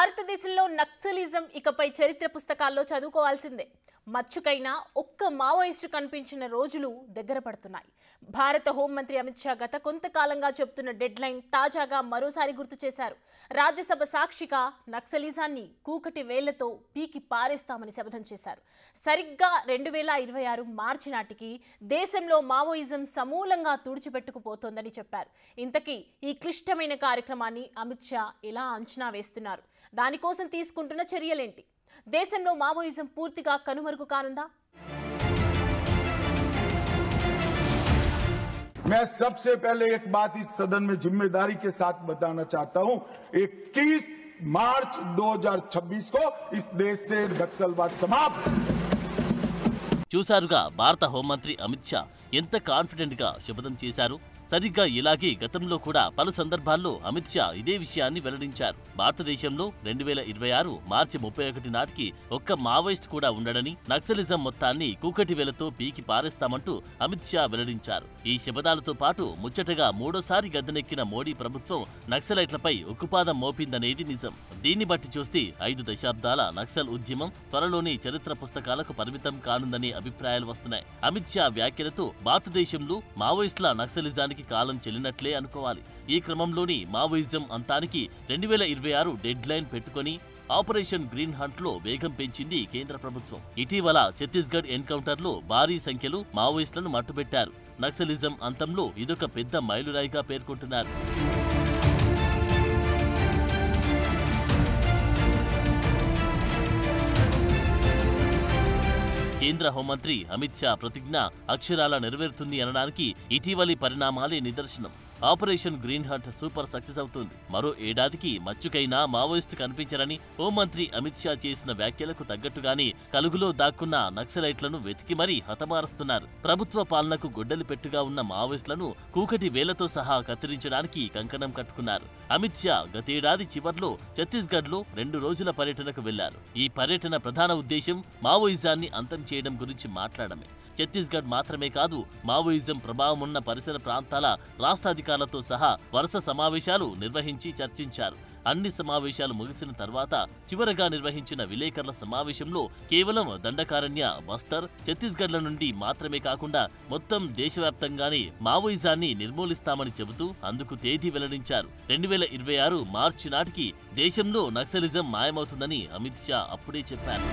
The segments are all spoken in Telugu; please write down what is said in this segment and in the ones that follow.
భారతదేశంలో నక్సలిజం ఇకపై చరిత్ర పుస్తకాల్లో చదువుకోవాల్సిందే. మచ్చుకైనా ఒక్క మావోయిస్టు కనిపించిన రోజులు దగ్గర పడుతున్నాయి. భారత హోంమంత్రి అమిత్ షా గత కొంతకాలంగా చెప్తున్న డెడ్ లైన్ తాజాగా మరోసారి గుర్తు చేశారు. రాజ్యసభ సాక్షిగా నక్సలిజాన్ని కూకటి వేళ్లతో పీకి పారేస్తామని శపథం చేశారు. సరిగ్గా 2026 మార్చి నాటికి దేశంలో మావోయిజం సమూలంగా తుడిచిపెట్టుకుపోతోందని చెప్పారు. ఇంతకీ ఈ క్లిష్టమైన కార్యక్రమాన్ని అమిత్ షా ఎలా అంచనా వేస్తున్నారు? దానికోసం తీసుకుంటున్న చర్యలేంటి? దేశంలో మావోయిజం పూర్తిగా కనుమరుగు కానుందా? मैं सबसे पहले एक बात इस सदन में जिम्मेदारी के साथ बताना चाहता हूं, 21 मार्च 2026 को इस देश से नक्सलवाद समाप्त। చూసారుగా భారత హోంమంత్రి అమిత్ షా ఎంత కాన్ఫిడెంట్ గా శపథం చేశారు. సరిగ్గా ఇలాగే గతంలో కూడా పలు సందర్భాల్లో అమిత్ షా ఇదే విషయాన్ని వెల్లడించారు. భారతదేశంలో 2026 మార్చి 31 నాటికి ఒక్క మావోయిస్ట్ కూడా ఉండడని, నక్సలిజం మొత్తాన్ని కూకటి వేలతో పీకి పారేస్తామంటూ అమిత్ షా వెల్లడించారు. ఈ శపథాలతో పాటు ముచ్చటగా మూడోసారి గద్దెనెక్కిన మోడీ ప్రభుత్వం నక్సలైట్లపై ఉక్కుపాదం మోపిందనేది నిజం. దీన్ని బట్టి చూస్తే 5 దశాబ్దాల నక్సల్ ఉద్యమం త్వరలోనే చరిత్ర పుస్తకాలకు పరిమితం కానుందనే అభిప్రాయాలు వస్తున్నాయి. అమిత్ షా వ్యాఖ్యలతో భారతదేశంలో మావోయిస్టుల నక్సలిజానికి కాలం చెల్లినట్లే అనుకోవాలి. ఈ క్రమంలోని మావోయిజం అంతానికి 2026 డెడ్ లైన్ పెట్టుకుని ఆపరేషన్ గ్రీన్ హంట్ లో వేగం పెంచింది కేంద్ర ప్రభుత్వం. ఇటీవల ఛత్తీస్గఢ్ ఎన్కౌంటర్లో భారీ సంఖ్యలో మావోయిస్టులను మట్టుబెట్టారు. నక్సలిజం అంతంలో ఇదొక పెద్ద మైలురాయిగా పేర్కొంటున్నారు. కేంద్ర హోంమంత్రి అమిత్ షా ప్రతిజ్ఞ అక్షరాల నెరవేరుతుంది అనడానికి ఇటీవలి పరిణామాలే నిదర్శనం. Operation green hunt super success అవుతుంది. మరో ఏడాదికి మచ్చుకైనా మావోయిస్టు కనిపించరని హోంమంత్రి అమిత్ షా చేసిన వ్యాఖ్యలకు తగ్గట్టుగానే కలుగులో దాక్కున్న నక్సలైట్లను వెతికి మరీ హతమారుస్తున్నారు. ప్రభుత్వ పాలనకు గొడ్డలి పెట్టుగా ఉన్న మావోయిస్టులను కూకటి వేలతో సహా కత్తిరించడానికి కంకణం కట్టుకున్నారు. అమిత్ షా గతేడాది చివర్లో ఛత్తీస్గఢ్ లో 2 రోజుల పర్యటనకు వెళ్లారు. ఈ పర్యటన ప్రధాన ఉద్దేశం మావోయిజాన్ని అంతం చేయడం గురించి మాట్లాడమే. ఛత్తీస్గఢ్ మాత్రమే కాదు, మావోయిజం ప్రభావం ఉన్న పరిసర ప్రాంతాల రాష్ట్రాధికారులతో సహా వరుస సమావేశాలు నిర్వహించి చర్చించారు. అన్ని సమావేశాలు ముగిసిన తర్వాత చివరగా నిర్వహించిన విలేకరుల సమావేశంలో కేవలం దండకారణ్య, బస్తర్, ఛత్తీస్గఢ్ల నుండి మాత్రమే కాకుండా మొత్తం దేశవ్యాప్తంగానే మావోయిజాన్ని నిర్మూలిస్తామని చెబుతూ అందుకు తేదీ వెల్లడించారు. 2026 మార్చి నాటికి దేశంలో నక్సలిజం మాయమవుతుందని అమిత్ షా అప్పుడే చెప్పారు.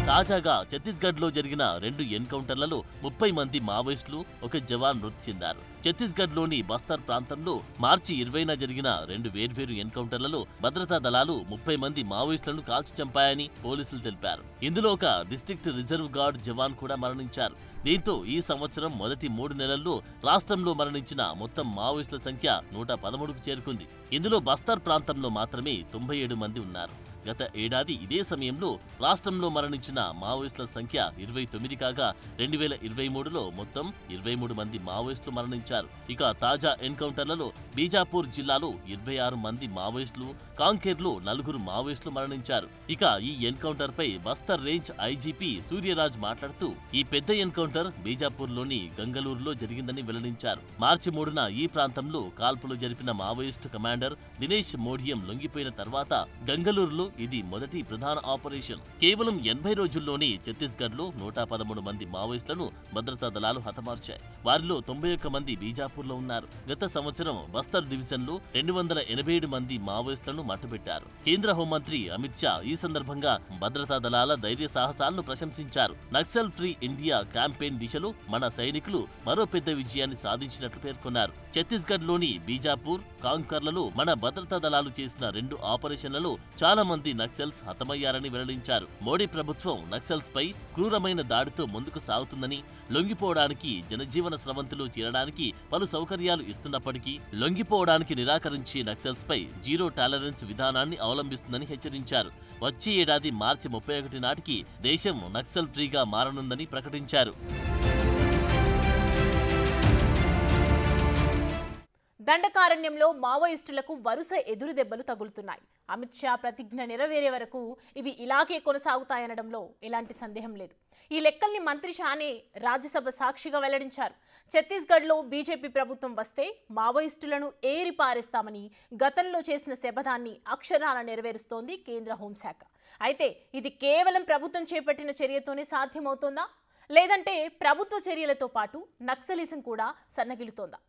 తాజాగా ఛత్తీస్గఢ్ లో జరిగిన 2 ఎన్కౌంటర్లలో 30 మంది మావోయిస్టులు, 1 జవాన్ మృతి చెందారు. ఛత్తీస్గఢ్ లోని బస్తర్ ప్రాంతంలో మార్చి 20న జరిగిన 2 వేర్వేరు ఎన్కౌంటర్లలో భద్రతా దళాలు 30 మంది మావోయిస్టులను కాల్చి చంపాయని పోలీసులు తెలిపారు. ఇందులో ఒక డిస్ట్రిక్ట్ రిజర్వ్ గార్డ్ జవాన్ కూడా మరణించారు. దీంతో ఈ సంవత్సరం మొదటి 3 నెలల్లో రాష్ట్రంలో మరణించిన మొత్తం మావోయిస్టుల సంఖ్య 113కు చేరుకుంది. ఇందులో బస్తర్ ప్రాంతంలో మాత్రమే 97 మంది ఉన్నారు. గత ఏడాది ఇదే సమయంలో రాష్ట్రంలో మరణించిన మావోయిస్టుల సంఖ్య 29 కాగా 2023లో మొత్తం 23 మంది మావోయిస్టులు మరణించారు. ఇక తాజా ఎన్కౌంటర్లలో బీజాపూర్ జిల్లాలో 26 మంది మావోయిస్టులు, కాంకేర్లో 4 మావోయిస్టులు మరణించారు. ఇక ఈ ఎన్కౌంటర్ పై బస్తర్ రేంజ్ ఐజీపీ సూర్యరాజ్ మాట్లాడుతూ ఈ పెద్ద ఎన్కౌంటర్ బీజాపూర్లోని గంగలూరులో జరిగిందని వెల్లడించారు. మార్చి 3న ఈ ప్రాంతంలో కాల్పులు జరిపిన మావోయిస్టు కమాండర్ దినేష్ మోడియం లొంగిపోయిన తర్వాత గంగలూరులో ఇది మొదటి ప్రధాన ఆపరేషన్. కేవలం 80 రోజుల్లోనే ఛత్తీస్గఢ్ లో 113 మంది మావోయిస్టులను భద్రతా దళాలు హతమార్చాయి. వారిలో 91 మంది బీజాపూర్లో ఉన్నారు. గత సంవత్సరం బస్తర్ డివిజన్ లో 287 మంది మావోయిస్టులను మట్టుబెట్టారు. కేంద్ర హోంమంత్రి అమిత్ షా ఈ సందర్భంగా భద్రతా దళాల ధైర్య సాహసాలను ప్రశంసించారు. నక్సల్ ఫ్రీ ఇండియా క్యాంపెయిన్ దిశలో మన సైనికులు మరో పెద్ద విజయాన్ని సాధించినట్లు పేర్కొన్నారు. ఛత్తీస్గఢ్ లోని బీజాపూర్, కాంకర్లలో మన భద్రతా దళాలు చేసిన 2 ఆపరేషన్లలో చాలా మంది నక్సల్స్ హతమయ్యారని వెల్లడించారు. మోడీ ప్రభుత్వం నక్సల్స్ పై క్రూరమైన దాడితో ముందుకు సాగుతుందని, లొంగిపోవడానికి, జనజీవన స్రవంతిలో చేరడానికి పలు సౌకర్యాలు ఇస్తున్నప్పటికీ లొంగిపోవడానికి నిరాకరించే నక్సల్స్ పై జీరో టాలరెన్స్ విధానాన్ని అవలంబిస్తుందని హెచ్చరించారు. వచ్చే ఏడాది మార్చి 31 నాటికి దేశం నక్సల్ ఫ్రీగా మారనుందని ప్రకటించారు. దండకారణ్యంలో మావోయిస్టులకు వరుస ఎదురుదెబ్బలు తగులుతున్నాయి. అమిత్ షా ప్రతిజ్ఞ నెరవేరే వరకు ఇవి ఇలాగే కొనసాగుతాయనడంలో ఎలాంటి సందేహం లేదు. ఈ లెక్కల్ని మంత్రి షానే రాజ్యసభ సాక్షిగా వెల్లడించారు. ఛత్తీస్గఢ్లో బీజేపీ ప్రభుత్వం వస్తే మావోయిస్టులను ఏరి పారేస్తామని గతంలో చేసిన శపథాన్ని అక్షరాల నెరవేరుస్తోంది కేంద్ర హోంశాఖ. అయితే ఇది కేవలం ప్రభుత్వం చేపట్టిన చర్యతోనే సాధ్యమవుతోందా, లేదంటే ప్రభుత్వ చర్యలతో పాటు నక్సలిజం కూడా సన్నగిలుతోందా?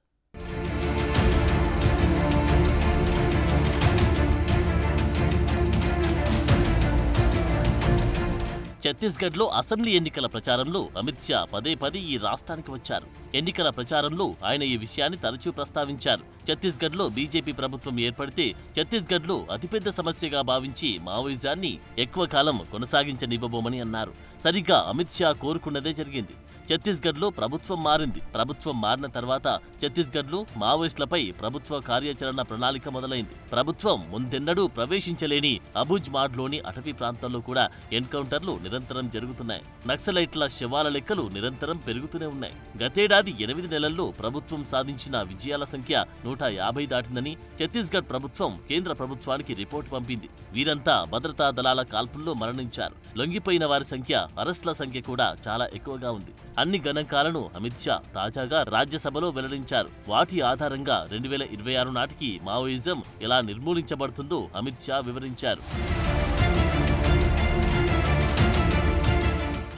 ఛత్తీస్గఢ్లో అసెంబ్లీ ఎన్నికల ప్రచారంలో అమిత్ షా పదే పదే ఈ రాష్ట్రానికి వచ్చారు. ఎన్నికల ప్రచారంలో ఆయన ఈ విషయాన్ని తరచూ ప్రస్తావించారు. ఛత్తీస్గఢ్లో బీజేపీ ప్రభుత్వం ఏర్పడితే ఛత్తీస్గఢ్లో అతిపెద్ద సమస్యగా భావించి మావోయిజాన్ని ఎక్కువ కాలం కొనసాగించనివ్వబోమని అన్నారు. సరిగ్గా అమిత్ షా కోరుకున్నదే జరిగింది. ఛత్తీస్గఢ్లో ప్రభుత్వం మారింది. ప్రభుత్వం మారిన తర్వాత ఛత్తీస్గఢ్లో మావోయిస్టులపై ప్రభుత్వ కార్యాచరణ ప్రణాళిక మొదలైంది. ప్రభుత్వం ముందెన్నడూ ప్రవేశించలేని అబుజ్మాడ్లోని అటవీ ప్రాంతాల్లో కూడా ఎన్కౌంటర్లు నిరంతరం జరుగుతున్నాయి. నక్సలైట్ల శవాల లెక్కలు నిరంతరం పెరుగుతూనే ఉన్నాయి. గతేడాది 8 నెలల్లో ప్రభుత్వం సాధించిన విజయాల సంఖ్య 150 దాటిందని ఛత్తీస్గఢ్ ప్రభుత్వం కేంద్ర ప్రభుత్వానికి రిపోర్టు పంపింది. వీరంతా భద్రతా దళాల కాల్పుల్లో మరణించారు. లొంగిపోయిన వారి సంఖ్య, అరెస్టుల సంఖ్య కూడా చాలా ఎక్కువగా ఉంది. అన్ని గణాంకాలను అమిత్ షా తాజాగా రాజ్యసభలో వెల్లడించారు. వాటి ఆధారంగా 2026 నాటికి మావోయిజం ఎలా నిర్మూలించబడుతుందో అమిత్ షా వివరించారు.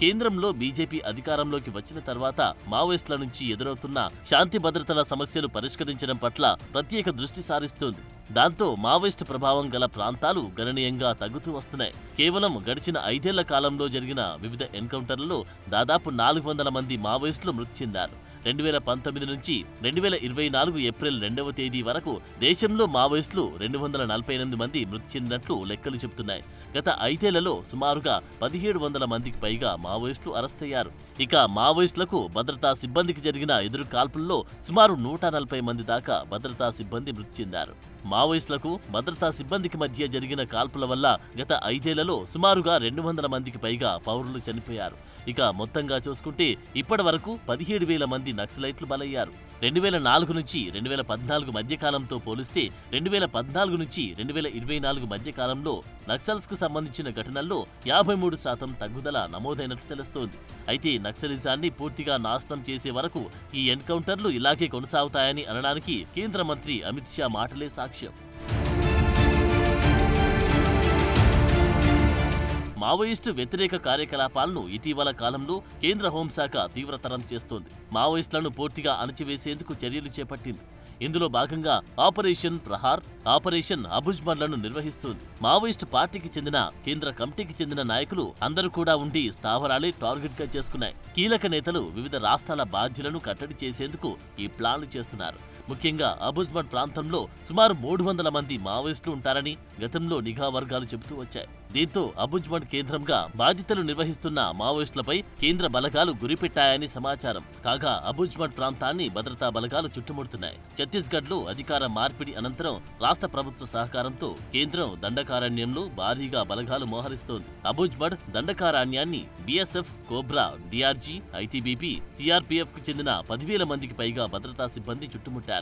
కేంద్రంలో బీజేపీ అధికారంలోకి వచ్చిన తర్వాత మావోయిస్టుల నుంచి ఎదురవుతున్న శాంతి భద్రతల సమస్యలు పరిష్కరించడం పట్ల ప్రత్యేక దృష్టి సారిస్తోంది. దాంతో మావోయిస్టు ప్రభావం గల ప్రాంతాలు గణనీయంగా తగ్గుతూ వస్తున్నాయి. కేవలం గడిచిన 5 ఏళ్ల కాలంలో జరిగిన వివిధ ఎన్కౌంటర్లలో దాదాపు 400 మంది మావోయిస్టులు మృతి చెందారు. 2019 నుంచి 2024 ఏప్రిల్ 2వ తేదీ వరకు దేశంలో మావోయిస్టులు 248 మంది మృతి చెందినట్లు లెక్కలు చెబుతున్నాయి. గత 5 ఏళ్లలో సుమారుగా 1700 మందికి పైగా మావోయిస్టులు అరెస్ట్ అయ్యారు. ఇక మావోయిస్టులకు భద్రతా సిబ్బందికి జరిగిన ఎదురు కాల్పుల్లో సుమారు 140 మంది దాకా భద్రతా సిబ్బంది మృతి చెందారు. మావోయిస్టులకు భద్రతా సిబ్బందికి మధ్య జరిగిన కాల్పుల వల్ల గత 5 ఏళ్లలో సుమారుగా 200 మందికి పైగా పౌరులు చనిపోయారు. ఇక మొత్తంగా చూసుకుంటే ఇప్పటి వరకు 17,000 మంది నక్సలైట్లు బలయ్యారు. 2004 నుంచి 2014 మధ్యకాలంతో పోలిస్తే 2014 నుంచి 2024 మధ్యకాలంలో నక్సల్స్ కు సంబంధించిన ఘటనల్లో 53% తగ్గుదల నమోదైనట్లు తెలుస్తోంది. అయితే నక్సలిజాన్ని పూర్తిగా నాశనం చేసే వరకు ఈ ఎన్కౌంటర్లు ఇలాగే కొనసాగుతాయని అనడానికి కేంద్ర మంత్రి అమిత్ షా మాటలే సాక్ష్యం. మావోయిస్టు వ్యతిరేక కార్యకలాపాలను ఇటీవల కాలంలో కేంద్ర హోంశాఖ తీవ్రతరం చేస్తోంది. మావోయిస్టులను పూర్తిగా అణచివేసేందుకు చర్యలు చేపట్టింది. ఇందులో భాగంగా ఆపరేషన్ ప్రహార్, ఆపరేషన్ అబుజ్మడ్లను నిర్వహిస్తోంది. మావోయిస్టు పార్టీకి చెందిన కేంద్ర కమిటీకి చెందిన నాయకులు అందరూ కూడా ఉండి స్థావరాలే టార్గెట్ గా చేసుకున్నాయి. కీలక నేతలు వివిధ రాష్ట్రాల బాధ్యులను కట్టడి చేసేందుకు ఈ ప్లాన్లు చేస్తున్నారు. ముఖ్యంగా అబుజ్మడ్ ప్రాంతంలో సుమారు 300 మంది మావోయిస్టులు ఉంటారని గతంలో నిఘా వర్గాలు చెబుతూ వచ్చాయి. దీంతో అబుజ్మడ్ కేంద్రంగా బాధ్యతలు నిర్వహిస్తున్న మావోయిస్టులపై కేంద్ర బలగాలు గురిపెట్టాయని సమాచారం. కాగా అబుజ్మడ్ ప్రాంతాన్ని భద్రతా బలగాలు చుట్టుముడుతున్నాయి. ఛత్తీస్గఢ్లో అధికార మార్పిడి అనంతరం రాష్ట్ర ప్రభుత్వ సహకారంతో కేంద్రం దండకారణ్యంలో భారీగా బలగాలు మోహరిస్తోంది. అబుజ్మడ్ దండకారణ్యాన్ని BSF, Cobra, DRG, ITBP, CRPF కు చెందిన 10,000 మందికి పైగా భద్రతా సిబ్బంది చుట్టుముట్టారు.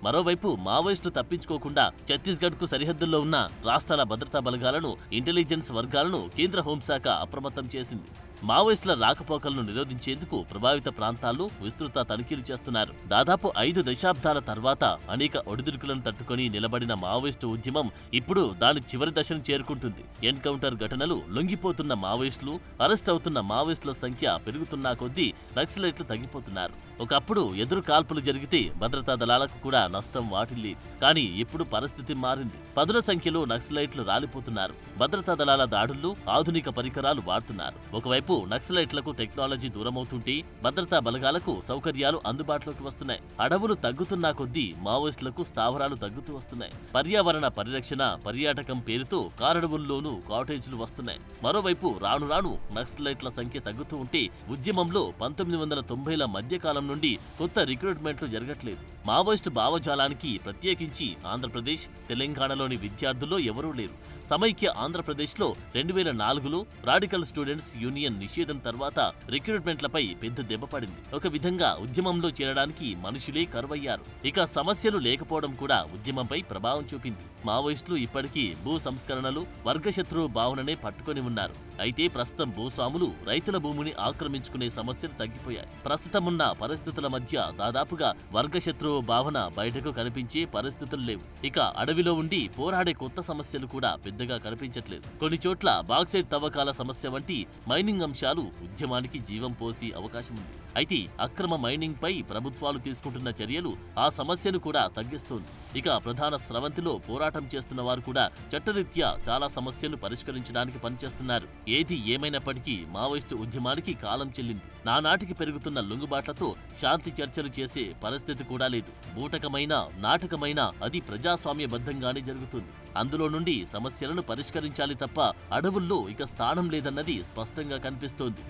మరోవైపు మావోయిస్టులు తప్పించుకోకుండా ఛత్తీస్గఢ్ కు సరిహద్దుల్లో ఉన్న రాష్ట్రాల భద్రతా బలగాలను, ఇంటెలిజెన్స్ వర్గాలను కేంద్ర హోంశాఖ అప్రమత్తం చేసింది. మావోయిస్టుల రాకపోకలను నిరోధించేందుకు ప్రభావిత ప్రాంతాల్లో విస్తృత తనిఖీలు చేస్తున్నారు. దాదాపు 5 దశాబ్దాల తర్వాత అనేక ఒడిదుడుకులను తట్టుకుని నిలబడిన మావోయిస్టు ఉద్యమం ఇప్పుడు దాని చివరి దశను చేరుకుంటుంది. ఎన్కౌంటర్ ఘటనలు, లొంగిపోతున్న మావోయిస్టులు, అరెస్ట్ అవుతున్న మావోయిస్టుల సంఖ్య పెరుగుతున్న కొద్దీ నక్సలైట్లు తగ్గిపోతున్నారు. ఒకప్పుడు ఎదురు కాల్పులు జరిగితే భద్రతా దళాలకు కూడా నష్టం వాటిల్లేదు. కానీ ఇప్పుడు పరిస్థితి మారింది. పదుల సంఖ్యలో నక్సలైట్లు రాలిపోతున్నారు. భద్రతా దళాల దాడుల్లో ఆధునిక పరికరాలు వాడుతున్నారు. ఒకవైపు నక్సలైట్లకు టెక్నాలజీ దూరమవుతుంటే భద్రతా బలగాలకు సౌకర్యాలు అందుబాటులోకి వస్తున్నాయి. అడవులు తగ్గుతున్న కొద్దీ మావోయిస్టులకు స్థావరాలు తగ్గుతూ వస్తున్నాయి. పర్యావరణ పరిరక్షణ, పర్యాటకం పేరుతో కారడవుల్లోనూ కాటేజీలు వస్తున్నాయి. మరోవైపు రాను రాను నక్సలైట్ల సంఖ్య తగ్గుతూ ఉంటే ఉద్యమంలో 1990ల మధ్యకాలం నుండి కొత్త రిక్రూట్మెంట్లు జరగట్లేదు. మావోయిస్టు భావజాలానికి ప్రత్యేకించి ఆంధ్రప్రదేశ్, తెలంగాణలోని విద్యార్థుల్లో ఎవరూ లేరు. సమైక్య ఆంధ్రప్రదేశ్లో 2004లో రాడికల్ స్టూడెంట్స్ యూనియన్ నిషేధం తర్వాత రిక్రూట్మెంట్లపై పెద్ద దెబ్బ పడింది. ఒక విధంగా ఉద్యమంలో చేరడానికి మనుషులే కరువయ్యారు. ఇక సమస్యలు లేకపోవడం కూడా ఉద్యమంపై ప్రభావం చూపింది. మావోయిస్టులు ఇప్పటికీ భూ సంస్కరణలు, వర్గశత్రువు భావననే పట్టుకొని ఉన్నారు. అయితే ప్రస్తుతం భూస్వాములు రైతుల భూమిని ఆక్రమించుకునే సమస్యలు తగ్గిపోయాయి. ప్రస్తుతమున్న పరిస్థితుల మధ్య దాదాపుగా వర్గశత్రువు భావన బయటకు కనిపించే పరిస్థితులు లేవు. ఇక అడవిలో ఉండి పోరాడే కొత్త సమస్యలు కూడా పెద్దగా కనిపించట్లేదు. కొన్ని చోట్ల బాక్సైట్ తవ్వకాల సమస్య వంటి మైనింగ్ అంశాలు ఉద్యమానికి జీవం పోసి అవకాశం ఉంది. అయితే అక్రమ మైనింగ్ పై ప్రభుత్వాలు తీసుకుంటున్న చర్యలు ఆ సమస్యను కూడా తగ్గిస్తోంది. ఇక ప్రధాన స్రవంతిలో పోరాటం చేస్తున్న వారు కూడా చట్టరీత్యా చాలా సమస్యలు పరిష్కరించడానికి పనిచేస్తున్నారు. ఏది ఏమైనప్పటికీ మావోయిస్టు ఉద్యమానికి కాలం చెల్లింది. నానాటికి పెరుగుతున్న లొంగుబాట్లతో శాంతి చర్చలు చేసే పరిస్థితి కూడా లేదు. బూటకమైన నాటకమైన అది ప్రజాస్వామ్యబద్ధంగానే జరుగుతుంది. అందులో నుండి సమస్యలను పరిష్కరించాలి తప్ప అడవుల్లో ఇక స్థానం లేదన్నది స్పష్టంగా కనిపిస్తోంది.